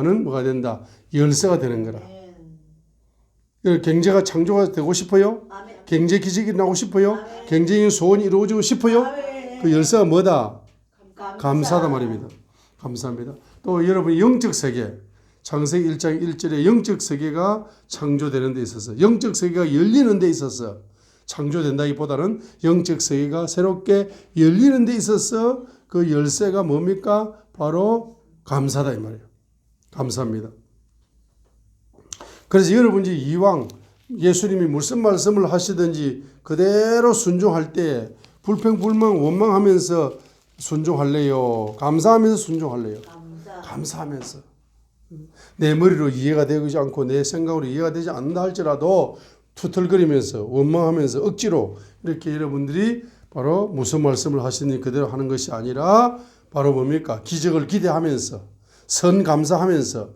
는 뭐가 된다? 열쇠가 되는 거라. 경제가 창조가 되고 싶어요? 경제 기적이 나고 싶어요? 경제적인 소원이 이루어지고 싶어요? 그 열쇠가 뭐다? 감사다 말입니다. 감사합니다. 또 여러분 영적 세계, 창세기 1장 1절에 영적 세계가 창조되는 데 있어서, 영적 세계가 열리는 데 있어서 창조된다기보다는 영적 세계가 새롭게 열리는 데 있어서 그 열쇠가 뭡니까? 바로 감사다 이 말이에요. 감사합니다. 그래서 여러분이 이왕 예수님이 무슨 말씀을 하시든지 그대로 순종할 때 불평불만 원망하면서 순종할래요? 감사하면서 순종할래요? 감사하면서. 내 머리로 이해가 되지 않고 내 생각으로 이해가 되지 않는다 할지라도 투덜거리면서 원망하면서 억지로 이렇게 여러분들이 바로 무슨 말씀을 하시니 그대로 하는 것이 아니라 바로 뭡니까? 기적을 기대하면서 선감사하면서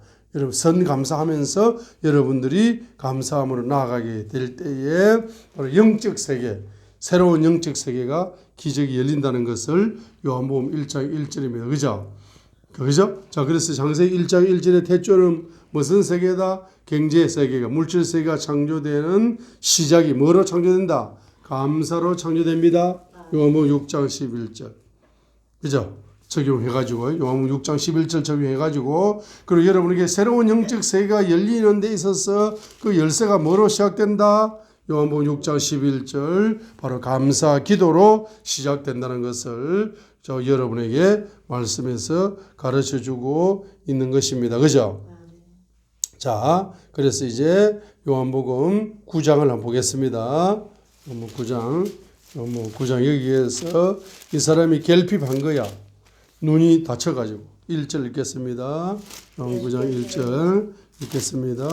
여러분들이 감사함으로 나아가게 될 때에 바로 영적 세계, 새로운 영적 세계가 기적이 열린다는 것을 요한복음 1장 1절입니다. 그죠? 그죠? 자, 그래서 창세기 1장 1절의 태초는 무슨 세계다? 경제 세계가, 물질 세계가 창조되는 시작이 뭐로 창조된다? 감사로 창조됩니다. 요한복음 6장 11절. 그죠? 적용해가지고 요한복음 6장 11절 적용해가지고 그리고 여러분에게 새로운 영적 세계가 열리는 데 있어서 그 열쇠가 뭐로 시작된다? 요한복음 6장 11절 바로 감사 기도로 시작된다는 것을 저 여러분에게 말씀에서 가르쳐주고 있는 것입니다. 그죠? 자, 그래서 이제 요한복음 9장을 한번 보겠습니다. 요한복음 9장 여기에서 이 사람이 결핍한 거야. 눈이 다쳐가지고 1절 읽겠습니다. 9장 1절 읽겠습니다.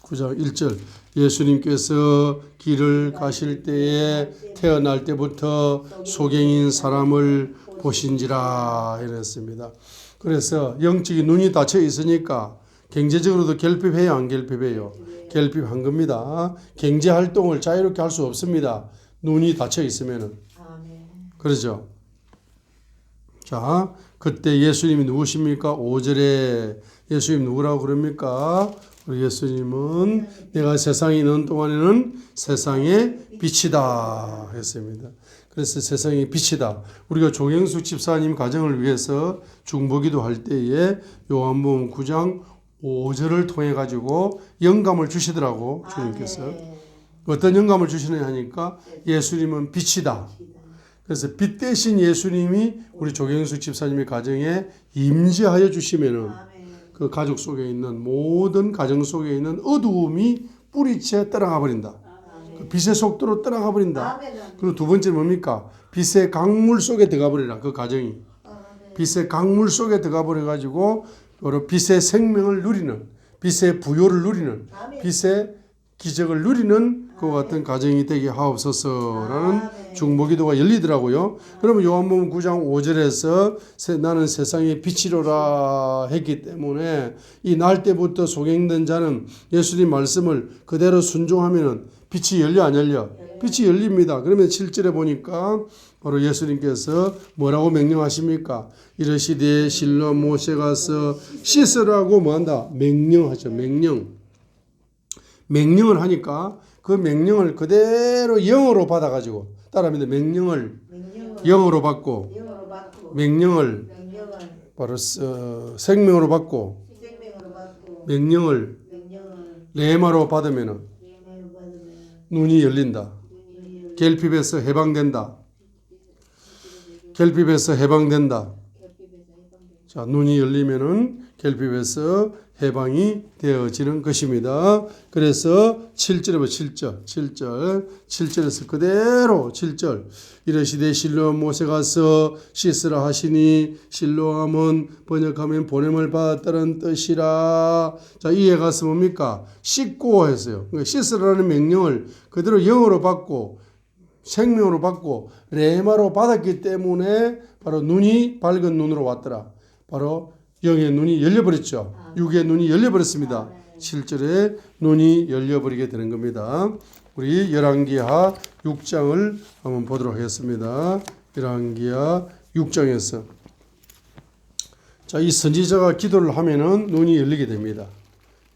9장 1절 예수님께서 길을 가실 때에 태어날 때부터 소경인 사람을 보신지라 이랬습니다. 그래서 영적인 눈이 닫혀 있으니까 경제적으로도 결핍해요, 안 결핍해요? 결핍한 겁니다. 경제 활동을 자유롭게 할 수 없습니다. 눈이 닫혀 있으면은. 그렇죠? 자, 그때 예수님이 누구십니까? 5절에 예수님 누구라고 그럽니까? 우리 예수님은 내가 세상에 있는 동안에는 세상의 빛이다 했습니다. 그래서 세상의 빛이다. 우리가 조경숙 집사님 가정을 위해서 중보기도 할 때에 요한복음 9장 5절을 통해 가지고 영감을 주시더라고 주님께서. 어떤 영감을 주시느냐 하니까 예수님은 빛이다. 그래서 빛 대신 예수님이 우리 조경숙 집사님의 가정에 임재하여 주시면은 그 가족 속에 있는 모든 가정 속에 있는 어두움이 뿌리채 떠나가 버린다. 그 빛의 속도로 떠나가 버린다. 그리고 두 번째 뭡니까? 빛의 강물 속에 들어가 버리라. 그 가정이 빛의 강물 속에 들어가 버려 가지고 바로 빛의 생명을 누리는, 빛의 부요를 누리는, 빛의 기적을 누리는 그와 같은 가정이 되게 하옵소서라는 중보기도가 열리더라고요. 그러면 요한복음 9장 5절에서 나는 세상의 빛이로라 했기 때문에 이 날 때부터 소경된 자는 예수님 말씀을 그대로 순종하면 빛이 열려 안 열려? 빛이 열립니다. 그러면 7절에 보니까 바로 예수님께서 뭐라고 명령하십니까? 이르시되 실로 모세 가서 씻으라고 뭐한다? 명령하죠. 명령을 하니까 그 명령을 그대로 영어로 받아가지고 따라합니다. 명령을 영어로 받고 명령을 바로 생명으로 받고 명령을 레마로 받으면 눈이 열린다. 결핍에서 해방된다. 결핍에서 해방된다. 자, 눈이 열리면은 결핍에서 해방이 되어지는 것입니다. 그래서 7절에 봐, 7절에서 그대로 7절 이르시되 실로암 모세 가서 씻으라 하시니 실로암은 번역하면 보냄을 받았다는 뜻이라. 자, 이에 가서 뭡니까? 씻고 했어요. 그러니까 씻으라는 명령을 그대로 영어로 받고 생명으로 받고 레마로 받았기 때문에 바로 눈이 밝은 눈으로 왔더라. 바로 영의 눈이 열려버렸죠. 육의 눈이 열려버렸습니다. 7절에 눈이 열려버리게 되는 겁니다. 우리 열왕기하 6장을 한번 보도록 하겠습니다. 열왕기하 6장에서 자, 이 선지자가 기도를 하면은 눈이 열리게 됩니다.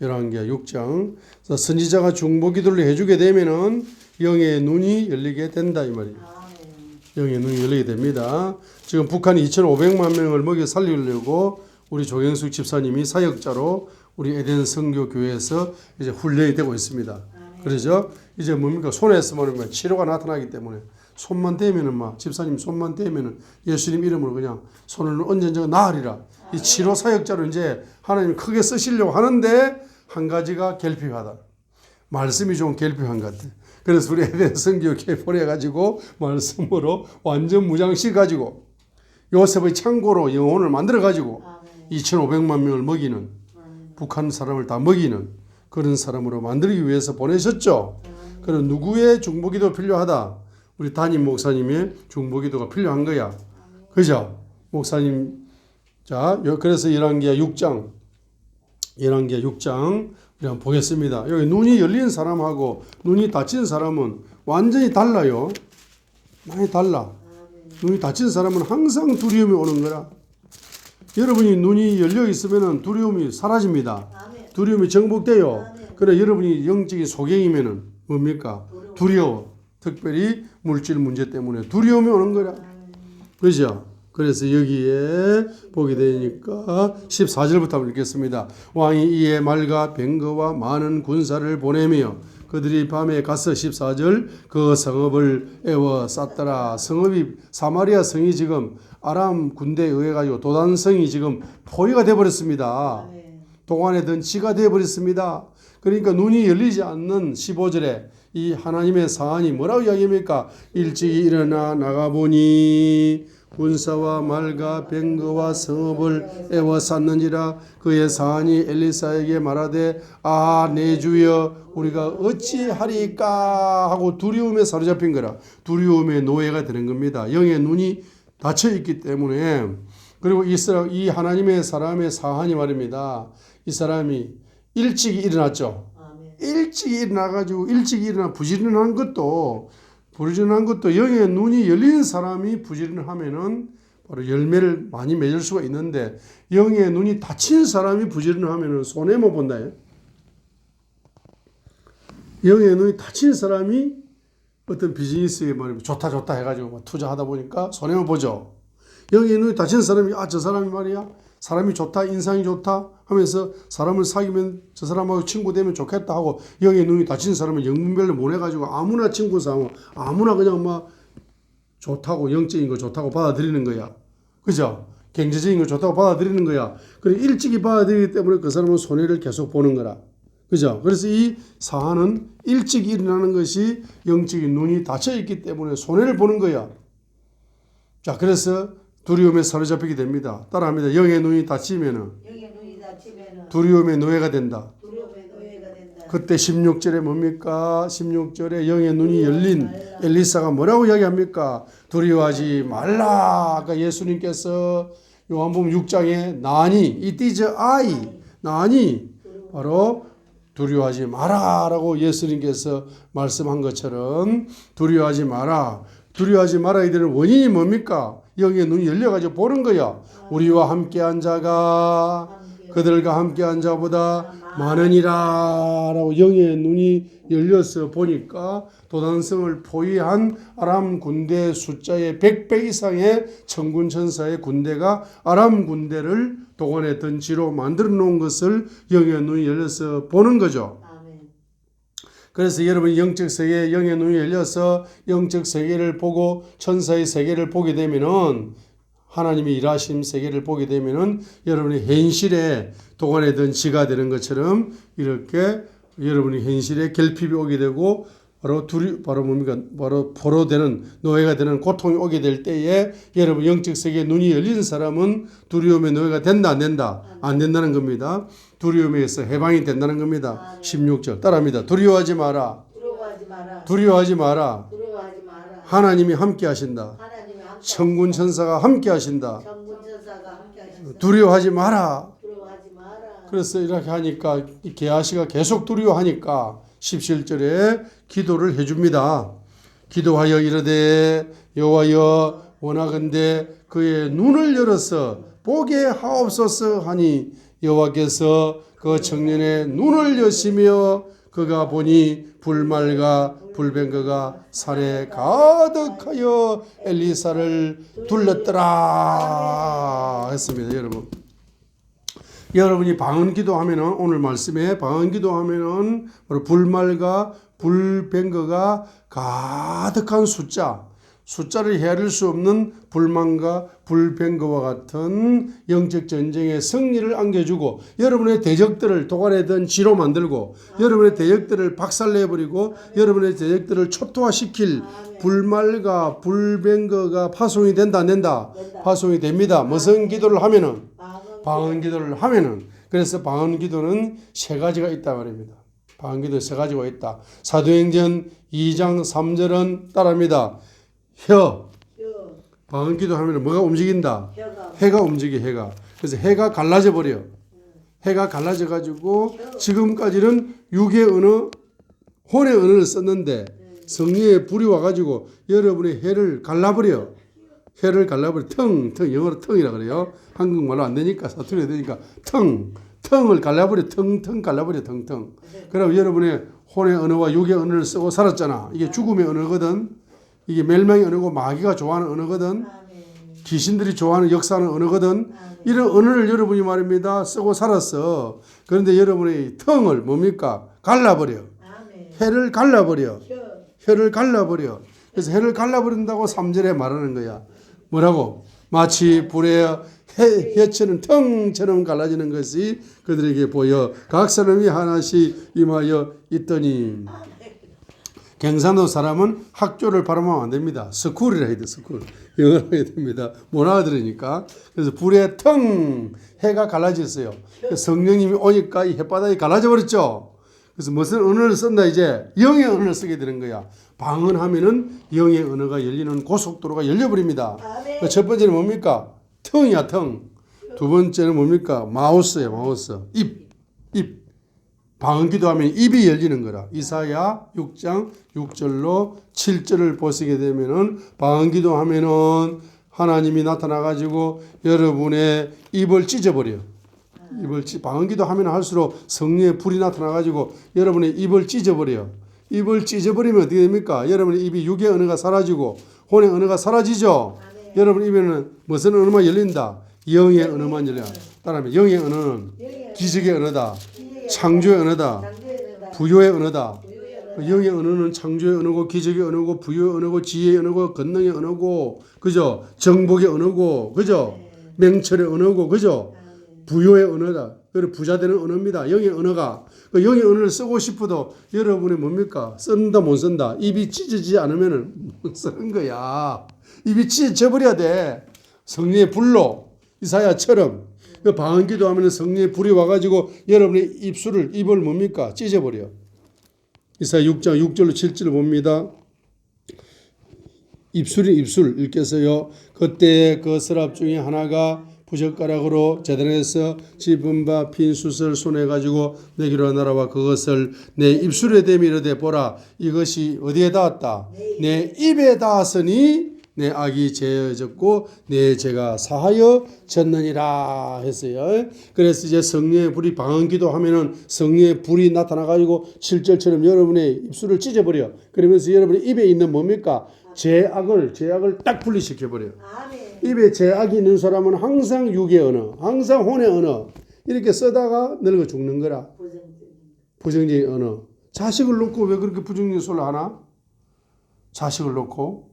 열왕기하 6장. 선지자가 중보 기도를 해주게 되면은 영의 눈이 열리게 된다 이 말이에요. 영의 눈이 열리게 됩니다. 지금 북한이 2,500만 명을 먹여 살리려고 우리 조경숙 집사님이 사역자로 우리 에덴 선교 교회에서 이제 훈련이 되고 있습니다. 그러죠? 이제 뭡니까? 손에 쓰면 치료가 나타나기 때문에 손만 대면은 막 집사님 손만 대면은 예수님 이름으로 그냥 손을 언젠가 나으리라. 이 치료 사역자로 이제 하나님 크게 쓰시려고 하는데 한 가지가 결핍하다. 말씀이 좀 결핍한 것 같아. 그래서 우리 에덴 선교교회 보내가지고 말씀으로 완전 무장시켜가지고 요셉의 창고로 영혼을 만들어가지고 2,500만 명을 먹이는 북한 사람을 다 먹이는 그런 사람으로 만들기 위해서 보내셨죠. 그럼 누구의 중보기도 필요하다? 우리 담임 목사님의 중보기도가 필요한 거야. 그죠? 목사님. 자, 그래서 열왕기하 6장 우리 한번 보겠습니다. 여기 눈이 열린 사람하고 눈이 닫힌 사람은 완전히 달라요. 많이 달라. 눈이 닫힌 사람은 항상 두려움이 오는 거라. 여러분이 눈이 열려 있으면 두려움이 사라집니다. 두려움이 정복돼요. 그래 여러분이 영적인 소경이면은 뭡니까? 두려워. 특별히 물질 문제 때문에 두려움이 오는 거라. 그죠? 그래서 여기에 보게 되니까 14절부터 한번 읽겠습니다. 왕이 이에 말과 병거와 많은 군사를 보내며 그들이 밤에 가서 14절 그 성읍을 에워쌌더라. 성읍이 사마리아 성이 지금 아람 군대에 의해 가지고 도단성이 지금 포위가 되어버렸습니다. 동안에 든 지가 되어버렸습니다. 그러니까 눈이 열리지 않는 15절에 이 하나님의 사안이 뭐라고 이야기합니까? 일찍이 일어나 나가보니 군사와 말과 병거와 성읍을 에워쌌는지라. 그의 사안이 엘리사에게 말하되 아 내 주여 우리가 어찌하리까 하고 두려움에 사로잡힌 거라. 두려움의 노예가 되는 겁니다. 영의 눈이 닫혀 있기 때문에. 그리고 이 하나님의 사람의 사안이 말입니다. 이 사람이 일찍 일어났죠. 일찍 일어나가지고 일찍 일어나 부지런한 것도 영의 눈이 열린 사람이 부지런하면은 바로 열매를 많이 맺을 수가 있는데 영의 눈이 닫힌 사람이 부지런하면은 손해 못 본다. 영의 눈이 닫힌 사람이 어떤 비즈니스에 말이면 좋다 해가지고 투자하다 보니까 손해 못 보죠. 영의 눈이 닫힌 사람이 저 사람이 말이야 사람이 좋다 인상이 좋다 하면서 사람을 사귀면 저 사람하고 친구 되면 좋겠다 하고 영의 눈이 닫힌 사람은 영분별로 보내가지고 아무나 친구 삼아 아무나 그냥 막 좋다고 영적인 거 좋다고 받아들이는 거야. 그죠? 경제적인 거 좋다고 받아들이는 거야. 그래 일찍이 받아들이기 때문에 그 사람은 손해를 계속 보는 거라. 그죠? 그래서 이 사안은 일찍 일어나는 것이 영적인 눈이 닫혀 있기 때문에 손해를 보는 거야. 자, 그래서 두려움에 사로잡히게 됩니다. 따라합니다. 영의 눈이 닫히면은 두려움의 노예가 된다. 그때 16절에 뭡니까? 16절에 영의 눈이 열린 엘리사가 뭐라고 이야기합니까? 두려워하지 말라. 아까 예수님께서 요한복음 6장에 나니 it is I 나니 바로 두려워하지 마라 라고 예수님께서 말씀한 것처럼 두려워하지 마라. 두려워하지 말아야 되는 원인이 뭡니까? 영의 눈이 열려가지고 보는 거야. 우리와 함께한 자가 그들과 함께한 자보다 많으니라 라고 영의 눈이 열려서 보니까 도단성을 포위한 아람 군대 숫자의 100배 이상의 천군 천사의 군대가 아람 군대를 동원의 던지로 만들어 놓은 것을 영의 눈이 열려서 보는 거죠. 그래서 여러분이 영적 세계에 영의 눈이 열려서 영적 세계를 보고 천사의 세계를 보게 되면은 하나님이 일하신 세계를 보게 되면은 여러분이 현실에 동안에 든 지가 되는 것처럼 이렇게 여러분이 현실에 결핍이 오게 되고 바로 뭡니까? 바로 포로되는 노예가 되는 고통이 오게 될 때에 여러분 영적 세계에 눈이 열린 사람은 두려움의 노예가 된다 안 된다? 안 된다는 겁니다. 두려움에서 해방이 된다는 겁니다. 16절 따라합니다. 두려워하지 마라. 두려워하지 마라. 하나님이 함께 하신다. 천군 천사가 함께 하신다. 두려워하지 마라. 그래서 이렇게 하니까 게하시가 계속 두려워하니까 17절에 기도를 해줍니다. 기도하여 이르되 여호와여 원하건대 그의 눈을 열어서 보게 하옵소서 하니 여호와께서 그 청년의 눈을 여시며 그가 보니 불말과 불병거가 산에 가득하여 엘리사를 둘렀더라 했습니다. 여러분, 여러분이 방언 기도하면은, 오늘 말씀에 방언 기도하면은 불말과 불병거가 가득한 숫자를 헤아릴 수 없는 불만과 불병거와 같은 영적 전쟁의 승리를 안겨주고, 여러분의 대적들을 도가내던 쥐로 만들고, 여러분의 대적들을 박살내버리고, 여러분의 대적들을 초토화시킬 불말과 불병거가 파송이 된다 안 된다? 파송이 됩니다. 무슨 기도를 하면은? 방언 기도를 하면은. 그래서 방언 기도는 세 가지가 있다 말입니다. 방언 기도 세 가지가 있다. 사도행전 2장 3절은 따라합니다. 방언 기도 하면 뭐가 움직인다? 해가 움직여, 해가. 그래서 해가 갈라져 버려. 해가 갈라져 가지고 지금까지는 육의 언어, 혼의 언어를 썼는데 성령의 불이 와 가지고 여러분의 해를 갈라버려. 해를 갈라버려. 영어로 텅이라 그래요. 한국말로 안 되니까, 사투리가 되니까 텅을 갈라버려. 텅 갈라버려. 텅. 그럼 여러분의 혼의 언어와 육의 언어를 쓰고 살았잖아. 이게 죽음의 언어거든. 이게 멸망의 언어고 마귀가 좋아하는 언어거든. 귀신들이 좋아하는 역사하는 언어거든. 이런 언어를 여러분이 말입니다 쓰고 살았어. 그런데 여러분의 텅을 뭡니까? 갈라버려. 해를 갈라버려. 혀를 갈라버려. 그래서 해를 갈라버린다고 3절에 말하는 거야. 뭐라고? 마치 불의 혀처럼 텅처럼 갈라지는 것이 그들에게 보여 각 사람이 하나씩 임하여 있더니. 경상도 사람은 학교를 발음하면 안 됩니다. 스쿨이라 해야 돼. 스쿨. 영어로 해야 됩니다. 못 알아들으니까. 그래서 불의 텅, 해가 갈라졌어요. 성령님이 오니까 이 햇바닥이 갈라져 버렸죠. 그래서 무슨 언어를 쓴다? 이제 영의 언어를 쓰게 되는 거야. 방언하면은 영의 언어가 열리는 고속도로가 열려버립니다. 첫 번째는 뭡니까? 텅이야, 텅. 두 번째는 뭡니까? 마우스예요, 마우스. 입. 방언 기도하면 입이 열리는 거라. 이사야 6장 6절로 7절을 보시게 되면은 방언 기도하면은 하나님이 나타나 가지고 여러분의 입을 찢어버려. 방언 기도하면 할수록 성령의 불이 나타나 가지고 여러분의 입을 찢어버려. 입을 찢어버리면 어떻게 됩니까? 여러분의 입이 육의 언어가 사라지고 혼의 언어가 사라지죠. 여러분 입에는 무슨 언어만 열린다? 영의 언어만 열려. 따라하면 영의 언어는 기적의 언어다. 창조의 언어다. 부요의 언어다. 영의 언어는 창조의 언어고 기적의 언어고 부요의 언어고 지혜의 언어고 권능의 언어고, 그죠? 정복의 언어고, 그죠? 맹철의 언어고, 그죠? 부요의 언어다. 그리고 부자 되는 언어입니다. 영의 언어가. 그 영의 언어를 쓰고 싶어도 여러분이 뭡니까? 쓴다 못 쓴다. 입이 찢어지지 않으면 못 쓰는 거야. 입이 찢어져 버려야 돼. 성령의 불로 이사야처럼. 그 방언 기도하면 성령의 불이 와가지고 여러분의 입을 뭡니까? 찢어버려. 이사야 6장 6절로 7절을 봅니다. 입술이 입술 읽겠어요. 그때 그 서랍 중에 하나가 부젓가락으로 재단에서 집은 바 핀 숯을 손에 가지고 내게로 날아와 그것을 내 입술에 대며 이르되 보라 이것이 어디에 닿았다? 내 입에 닿았으니 내 악이 제어졌고 내 죄가 사하여 졌느니라 했어요. 그래서 이제 성령의 불이 방언 기도하면은 성령의 불이 나타나 가지고 7절처럼 여러분의 입술을 찢어버려. 그러면서 여러분의 입에 있는 뭡니까? 죄악을 딱 분리시켜 버려. 입에 죄악이 있는 사람은 항상 육의 언어, 항상 혼의 언어 이렇게 쓰다가 늙어 죽는 거라. 부정적인 언어. 자식을 놓고 왜 그렇게 부정적인 소리를 하나? 자식을 놓고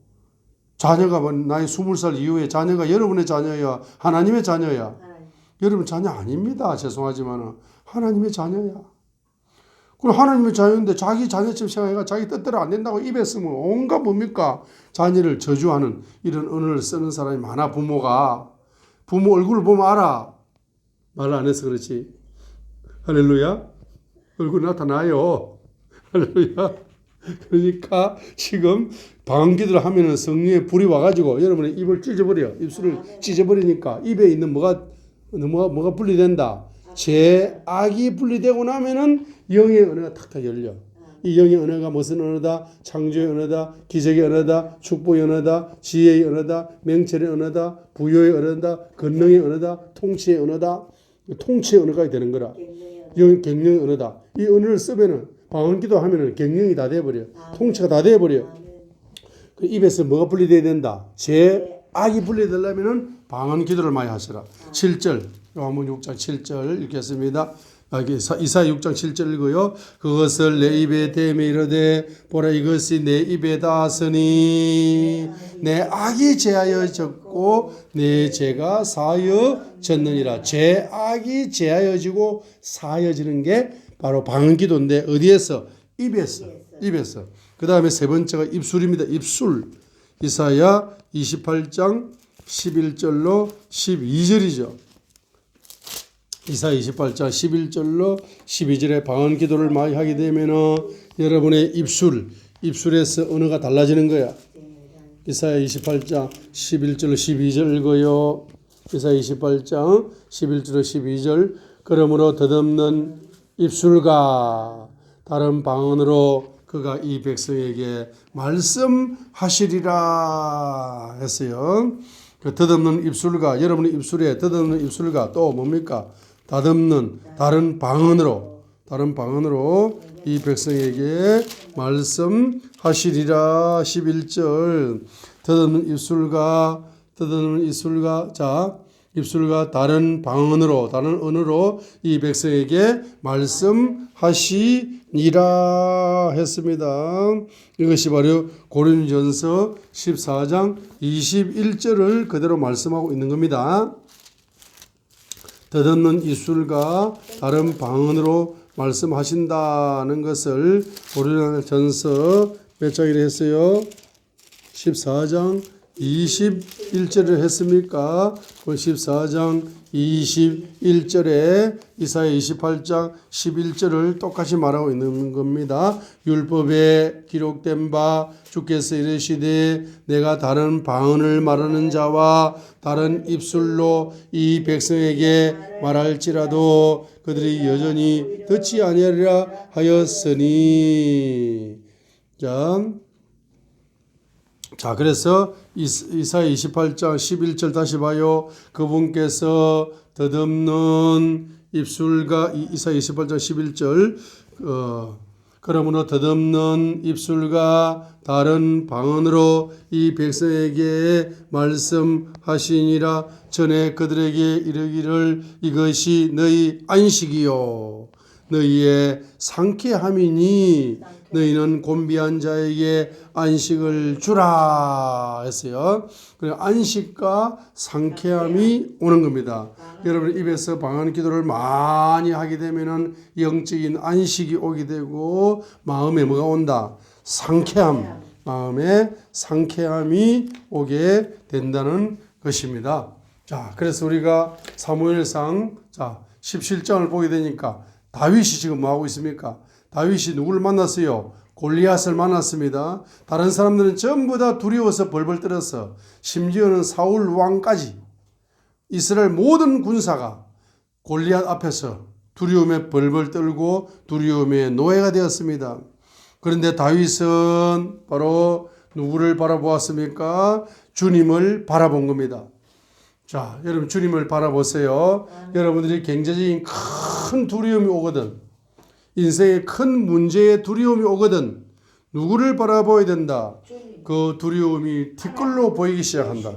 자녀가 나이 20살 이후에 자녀가 여러분의 자녀야, 하나님의 자녀야. 여러분 자녀 아닙니다. 죄송하지만 하나님의 자녀야. 그럼 하나님의 자녀인데 자기 자녀처럼 생각해가 자기 뜻대로 안 된다고 입에 쓰면 온갖 뭡니까? 자녀를 저주하는 이런 언어를 쓰는 사람이 많아. 부모 얼굴을 보면 알아. 말 안 해서 그렇지. 할렐루야. 얼굴 나타나요. 할렐루야. 그러니까 지금 방언 기도를 하면은 성령의 불이 와가지고 여러분의 입을 찢어버려. 입술을 찢어버리니까 입에 있는 뭐가 분리된다. 죄악이 분리되고 나면은 영의 언어가 탁탁 열려. 이 영의 언어가 무슨 언어다? 창조의 언어다, 기적의 언어다, 축복의 언어다, 지혜의 언어다, 명철의 언어다, 부여의 언어다, 권능의 언어다, 통치의 언어다. 통치의 언어가 되는 거라. 갱령의 언어다. 이 언어를 쓰면은 방언기도 하면은 갱령이 다 돼버려. 통치가 다 돼버려. 그 입에서 뭐가 분리돼야 된다? 악이 분리되려면은 방언기도를 많이 하시라. 7절 요한복음 6장 7절 읽겠습니다. 이사야 6장 7절 읽어요. 그것을 내 입에 대매 이르되 보라 이것이 내 입에 닿았으니 내 악이 제하여졌고 내 죄가 사하여졌느니라. 제 악이 제하여지고 사하여지는 게 바로 방언기도인데 어디에서? 입에서. 그 다음에 세 번째가 입술입니다. 입술. 이사야 28장 11절로 12절이죠. 이사야 28장 11절로 12절에 방언 기도를 많이 하게 되면은 여러분의 입술에서 언어가 달라지는 거야. 이사야 28장 11절로 12절 읽어요. 이사야 28장 11절로 12절 그러므로 덧없는 입술과 다른 방언으로 그가 이 백성에게 말씀하시리라 했어요. 그 덧없는 입술과 여러분의 입술에 덧없는 입술과 또 뭡니까? 덧없는 다른 방언으로 이 백성에게 말씀하시리라. 11절 덧없는 입술과 자 입술과 다른 방언으로 다른 언어로 이 백성에게 말씀하시니라 했습니다. 이것이 바로 고린도전서 14장 21절을 그대로 말씀하고 있는 겁니다. 덧없는 입술과 다른 방언으로 말씀하신다는 것을 고린도전서 몇 장이라 했어요? 14장 21절을 했습니까? 14장 21절에 이사야 28장 11절을 똑같이 말하고 있는 겁니다. 율법에 기록된 바 주께서 이르시되 내가 다른 방언을 말하는 자와 다른 입술로 이 백성에게 말할지라도 그들이 여전히 듣지 아니하리라 하였으니. 자, 그래서 이사야 28장 11절 다시 봐요. 그분께서 덧없는 입술과 이사야 28장 11절 그러므로 덧없는 입술과 다른 방언으로 이 백성에게 말씀하시니라. 전에 그들에게 이르기를 이것이 너희 안식이요 너희의 상쾌함이니 너희는 곤비한 자에게 안식을 주라 했어요. 그리고 안식과 상쾌함이 오는 겁니다. 여러분 입에서 방언 기도를 많이 하게 되면은 영적인 안식이 오게 되고 마음에 뭐가 온다? 상쾌함. 마음에 상쾌함이 오게 된다는 것입니다. 자, 그래서 우리가 사무엘상 17장을 보게 되니까 다윗이 지금 뭐 하고 있습니까? 다윗이 누구를 만났어요? 골리앗을 만났습니다. 다른 사람들은 전부 다 두려워서 벌벌 떨었어. 심지어는 사울 왕까지 이스라엘 모든 군사가 골리앗 앞에서 두려움에 벌벌 떨고 두려움의 노예가 되었습니다. 그런데 다윗은 바로 누구를 바라보았습니까? 주님을 바라본 겁니다. 자, 여러분 주님을 바라보세요. 여러분들이 경제적인 큰 두려움이 오거든, 인생의 큰 문제에 두려움이 오거든 누구를 바라봐야 된다? 그 두려움이 티끌로 보이기 시작한다.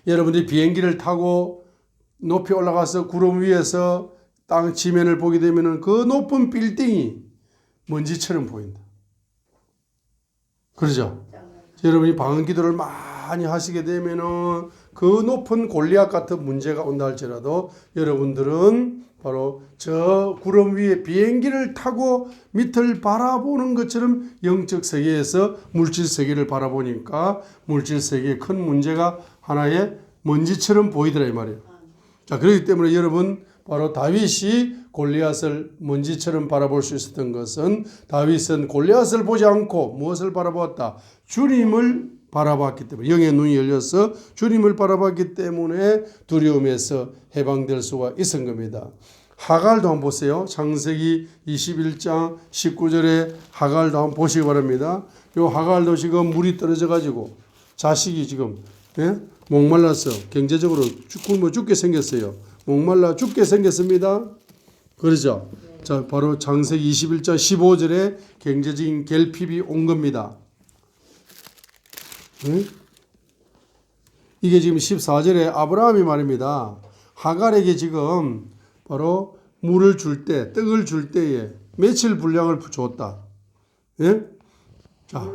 여러분들이 비행기를 타고 높이 올라가서 구름 위에서 땅 지면을 보게 되면 그 높은 빌딩이 먼지처럼 보인다. 그러죠? 여러분이 방언 기도를 많이 하시게 되면은 그 높은 골리앗 같은 문제가 온다 할지라도 여러분들은 바로 저 구름 위에 비행기를 타고 밑을 바라보는 것처럼 영적 세계에서 물질 세계를 바라보니까 물질 세계의 큰 문제가 하나의 먼지처럼 보이더라 이 말이에요. 자, 그렇기 때문에 여러분 바로 다윗이 골리앗을 먼지처럼 바라볼 수 있었던 것은 다윗은 골리앗을 보지 않고 무엇을 바라보았다? 주님을 바라봤기 때문에, 영의 눈이 열려서 주님을 바라봤기 때문에 두려움에서 해방될 수가 있은 겁니다. 하갈도 한번 보세요. 창세기 21장 19절에 하갈도 한번 보시기 바랍니다. 요 하갈도 지금 물이 떨어져 가지고 자식이 지금 목말라서 경제적으로 굶어 죽게 생겼어요. 목말라 죽게 생겼습니다. 그러죠. 자, 바로 창세기 21장 15절에 경제적인 결핍이 온 겁니다. 이게 지금 14절에 아브라함이 말입니다. 하갈에게 지금 바로 물을 줄 때, 떡을 줄 때에 며칠 분량을 줬다. 예? 자,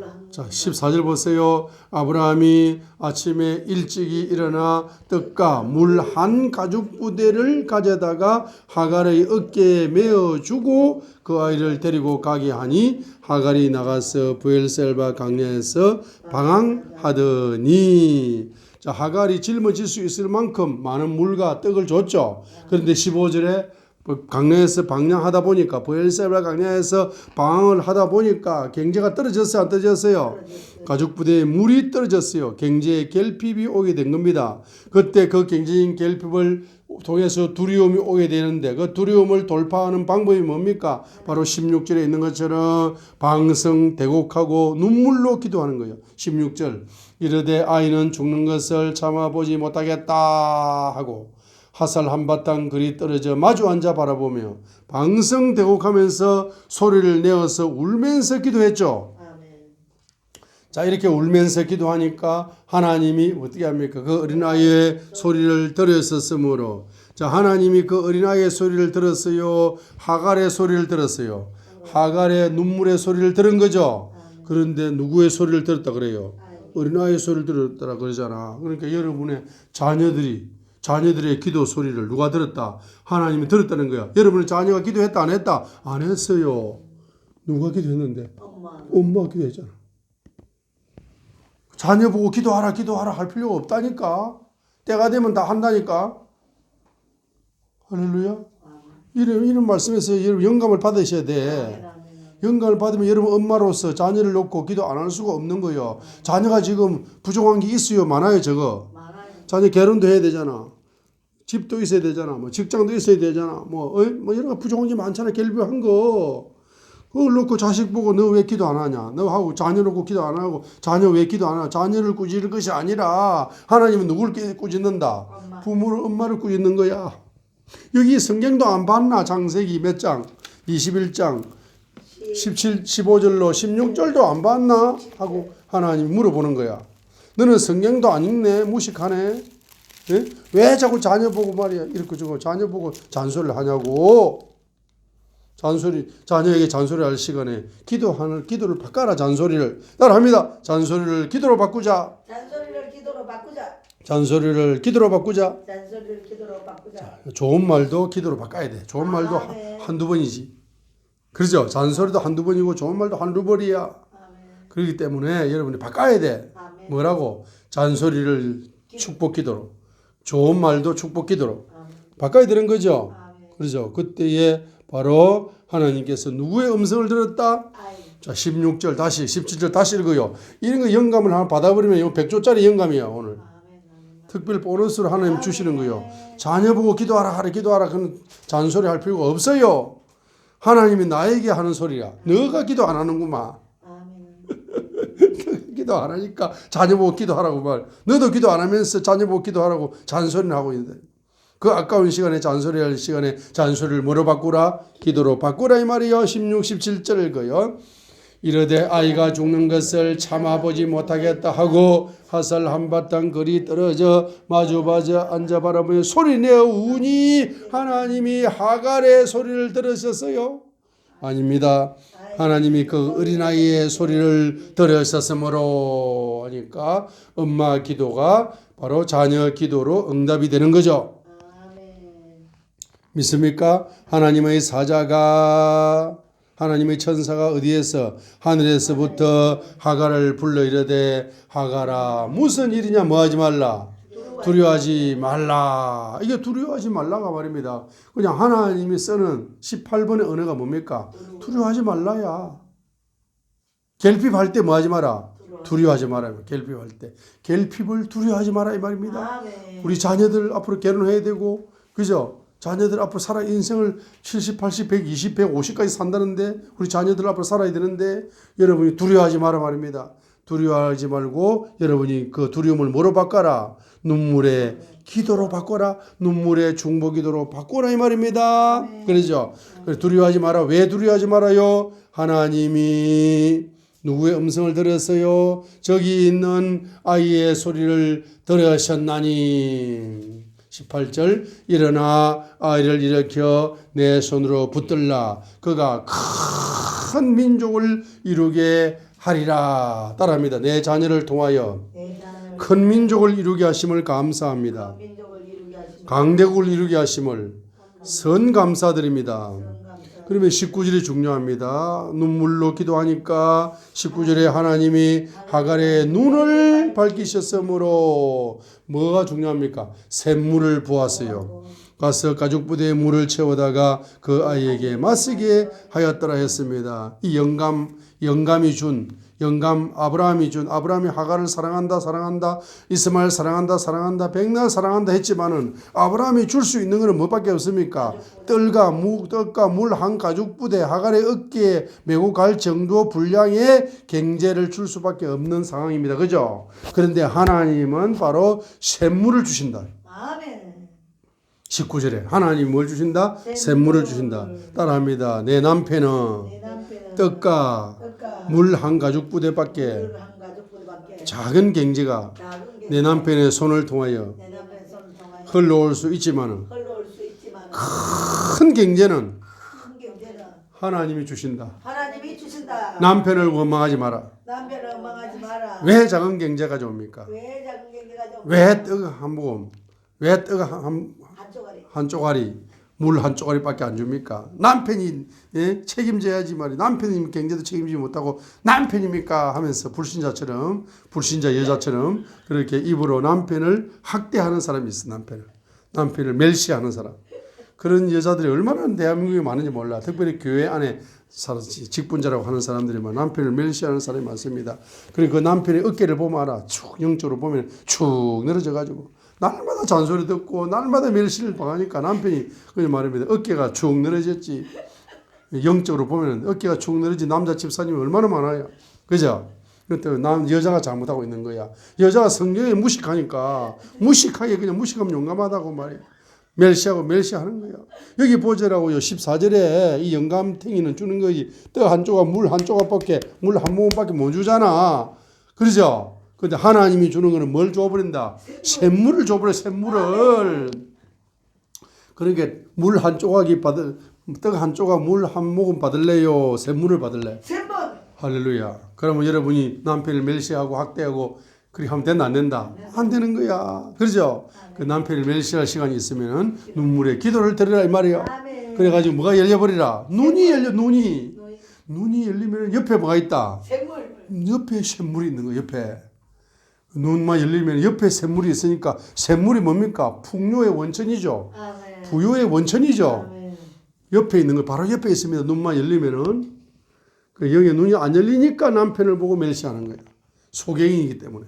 14절 보세요. 아브라함이 아침에 일찍이 일어나 떡과 물 한 가죽 부대를 가져다가 하갈의 어깨에 메어주고 그 아이를 데리고 가게 하니 하갈이 나가서 브엘셀바 강야에서 방황하더니 자, 하갈이 짊어질 수 있을 만큼 많은 물과 떡을 줬죠. 그런데 15절에 강야에서 방황하다 보니까 브엘셀바 강야에서 방황을 하다 보니까 경제가 떨어졌어요, 안 떨어졌어요? 가죽 부대에 물이 떨어졌어요. 경제의 결핍이 오게 된 겁니다. 그때 그 경제적인 결핍을 통해서 두려움이 오게 되는데 그 두려움을 돌파하는 방법이 뭡니까? 바로 16절에 있는 것처럼 방성대곡하고 눈물로 기도하는 거예요. 16절 이르되 아이는 죽는 것을 참아보지 못하겠다 하고 화살 한바탕 그리 떨어져 마주 앉아 바라보며 방성대곡하면서 소리를 내어서 울면서 기도했죠. 자, 이렇게 울면서 기도하니까 하나님이 어떻게 합니까? 그 어린아이의 소리를 들으셨으므로 자, 하나님이 그 어린아이의 소리를 들었어요? 하갈의 소리를 들었어요? 하갈의 눈물의 소리를 들은 거죠. 그런데 누구의 소리를 들었다 그래요? 어린아이의 소리를 들었다 그러잖아. 그러니까 여러분의 자녀들의 기도 소리를 누가 들었다? 하나님이 들었다는 거야. 여러분의 자녀가 기도했다 안 했다? 안 했어요. 누가 기도했는데? 엄마가 기도했잖아. 자녀 보고 기도하라 할 필요가 없다니까. 때가 되면 다 한다니까. 할렐루야. 이런 말씀에서 여러분 영감을 받으셔야 돼. 영감을 받으면 여러분 엄마로서 자녀를 놓고 기도 안 할 수가 없는 거예요. 자녀가 지금 부족한 게 있어요? 많아요? 저거? 자녀 결혼도 해야 되잖아. 집도 있어야 되잖아. 뭐 직장도 있어야 되잖아. 뭐 여러 가지 부족한 게 많잖아. 결핍한 거. 그걸 놓고 자식 보고 너 왜 기도 안 하냐? 너 하고 자녀 놓고 기도 안 하고 자녀 왜 기도 안 하냐? 자녀를 꾸짖을 것이 아니라 하나님은 누굴 꾸짖는다? 부모를 엄마를 꾸짖는 거야. 여기 성경도 안 봤나? 창세기 몇 장? 21장 17, 15절로 16절도 안 봤나? 하고 하나님이 물어보는 거야. 너는 성경도 안 읽네? 무식하네? 예? 왜 자꾸 자녀 보고 말이야? 이렇게 저거 자녀 보고 잔소리를 하냐고? 자녀에게 잔소리 할 시간에 기도를 바꿔라, 잔소리를. 따라합니다. 잔소리를 기도로 바꾸자. 좋은 말도 기도로 바꿔야 돼. 좋은 말도 한두 번이지. 그렇죠? 잔소리도 한두 번이고 좋은 말도 한두 번이야. 그렇기 때문에 여러분이 바꿔야 돼. 뭐라고? 잔소리를 축복 기도로. 좋은 말도 축복 기도로. 바꿔야 되는 거죠? 그렇죠? 그때에 바로 하나님께서 누구의 음성을 들었다? 자, 16절 다시 17절 다시 읽어요. 이런 거 영감을 하나 받아버리면 이거 100조짜리 영감이야 오늘. 특별 보너스로 하나님 주시는 거예요. 자녀 보고 기도하라 그런 잔소리 할 필요가 없어요. 하나님이 나에게 하는 소리야. 너가 기도 안 하는구만. 기도 안 하니까 자녀 보고 기도하라고 말. 너도 기도 안 하면서 자녀 보고 기도하라고 잔소리를 하고 있는데. 그 아까운 시간에 잔소리할 시간에 잔소리를 뭐로 바꾸라? 기도로 바꾸라 이 말이요. 16, 17절 읽어요. 이르되 아이가 죽는 것을 참아보지 못하겠다 하고 화살 한바탕 그리 떨어져 마주봐져 앉아 바라보며 소리내어 우니 하나님이 하갈의 소리를 들으셨어요? 아닙니다. 하나님이 그 어린아이의 소리를 들으셨으므로 하니까 엄마 기도가 바로 자녀 기도로 응답이 되는 거죠. 믿습니까? 하나님의 사자가 하나님의 천사가 어디에서 하늘에서부터 하갈을 불러 이르되 하갈아 무슨 일이냐 뭐하지 말라 두려워하지 말라. 이게 두려워하지 말라가 말입니다. 그냥 하나님이 쓰는 18번의 언어가 뭡니까? 두려워하지 말라야. 결핍할 때 뭐하지 마라? 두려워하지 마라. 결핍할 때 결핍을 두려워하지 마라 이 말입니다. 우리 자녀들 앞으로 결혼해야 되고 그죠? 자녀들 앞으로 살아 인생을 70, 80, 120, 150까지 산다는데 우리 자녀들 앞으로 살아야 되는데 여러분이 두려워하지 마라 말입니다. 두려워하지 말고 여러분이 그 두려움을 뭐로 바꿔라? 눈물의 기도로 바꿔라. 눈물의 중보기도로 바꿔라 이 말입니다. 그러죠? 두려워하지 마라. 왜 두려워하지 말아요? 하나님이 누구의 음성을 들었어요? 저기 있는 아이의 소리를 들으셨나니. 18절 일어나 아이를 일으켜 내 손으로 붙들라. 그가 큰 민족을 이루게 하리라. 따라합니다. 내 자녀를 통하여 큰 민족을 이루게 하심을 감사합니다. 강대국을 이루게 하심을 선 감사드립니다. 그러면 19절이 중요합니다. 눈물로 기도하니까 19절에 하나님이 하갈의 눈을 밝히셨으므로 뭐가 중요합니까? 샘물을 부었어요. 가서 가죽부대에 물을 채우다가 그 아이에게 마시게 하였더라 했습니다. 이 영감이 준 아브라함이 하갈을 사랑한다 이스마엘 사랑한다 백날 사랑한다 했지만은 아브라함이 줄 수 있는 것은 뭐밖에 없습니까? 떡과 물 한 가죽부대 하갈의 어깨에 메고 갈 정도 분량의 경제를 줄 수밖에 없는 상황입니다. 그죠? 그런데 하나님은 바로 샘물을 주신다. 아멘. 19절에 하나님이 뭘 주신다? 샘물을 주신다. 따라합니다. 내 남편은 떡과 물 한 가죽부대밖에 작은 경제가 내 남편의 손을 통하여 흘러올 수 있지만 큰 경제는 하나님이 주신다. 남편을 원망하지 마라. 왜 작은 경제가 좋습니까? 왜 떡 한 모금, 왜 떡 한 쪼가리, 물 한 쪼가리밖에 안 줍니까? 남편이 책임져야지 말이야. 남편이 경제도 책임지지 못하고 남편입니까? 하면서 불신자 여자처럼 그렇게 입으로 남편을 학대하는 사람이 있어. 남편을 멸시하는 사람. 그런 여자들이 얼마나 대한민국에 많은지 몰라. 특별히 교회 안에 직분자라고 하는 사람들이 남편을 멸시하는 사람이 많습니다. 그리고 그 남편의 어깨를 보면 알아. 축 영적으로 보면 축 늘어져 가지고 날마다 잔소리 듣고 날마다 멸시를 당하니까 남편이 그냥 말합니다. 어깨가 축 늘어졌지. 영적으로 보면 어깨가 축 늘어지 남자 집사님이 얼마나 많아요. 그죠? 그때 여자가 잘못하고 있는 거야. 여자가 성경에 무식하니까 무식하게 그냥 무식하면 용감하다고 말이야. 멸시하는 거야. 여기 보자라고요. 14절에 이 영감탱이는 주는 거지. 떡 한 조각, 물 한 조각밖에, 물 한 모금밖에 못 주잖아. 그러죠? 근데 하나님이 주는 거는 뭘 줘버린다? 샘물을 줘버려, 샘물을. 그러니까 물 한 조각이 떡 한 조각, 물 한 모금 받을래요? 샘물을 받을래? 샘물. 할렐루야. 그러면 여러분이 남편을 멸시하고 학대하고 그렇게 하면 된다 안 된다? 안 되는 거야. 그렇죠? 그 남편을 멸시할 시간이 있으면 눈물에 기도를 드리라 이 말이야. 그래가지고 뭐가 열려버리라. 눈이 열려. 눈이 열리면 옆에 뭐가 있다? 샘물. 옆에 샘물이 있는 거. 옆에 눈만 열리면 옆에 샘물이 있으니까 샘물이 뭡니까? 풍요의 원천이죠. 아멘. 부요의 원천이죠. 아멘. 옆에 있는 거 바로 옆에 있습니다. 눈만 열리면은 그 여기 눈이 안 열리니까 남편을 보고 멸시하는 거예요. 소경이기 때문에.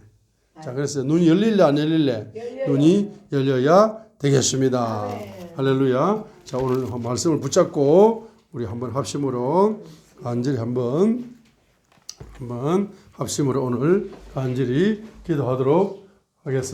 자, 그래서 눈이 열릴래 안 열릴래? 눈이 열려야 되겠습니다. 할렐루야. 자, 오늘 말씀을 붙잡고 우리 한번 합심으로 간절히 한번 합심으로 오늘 간절히 기도하도록 하겠습니다.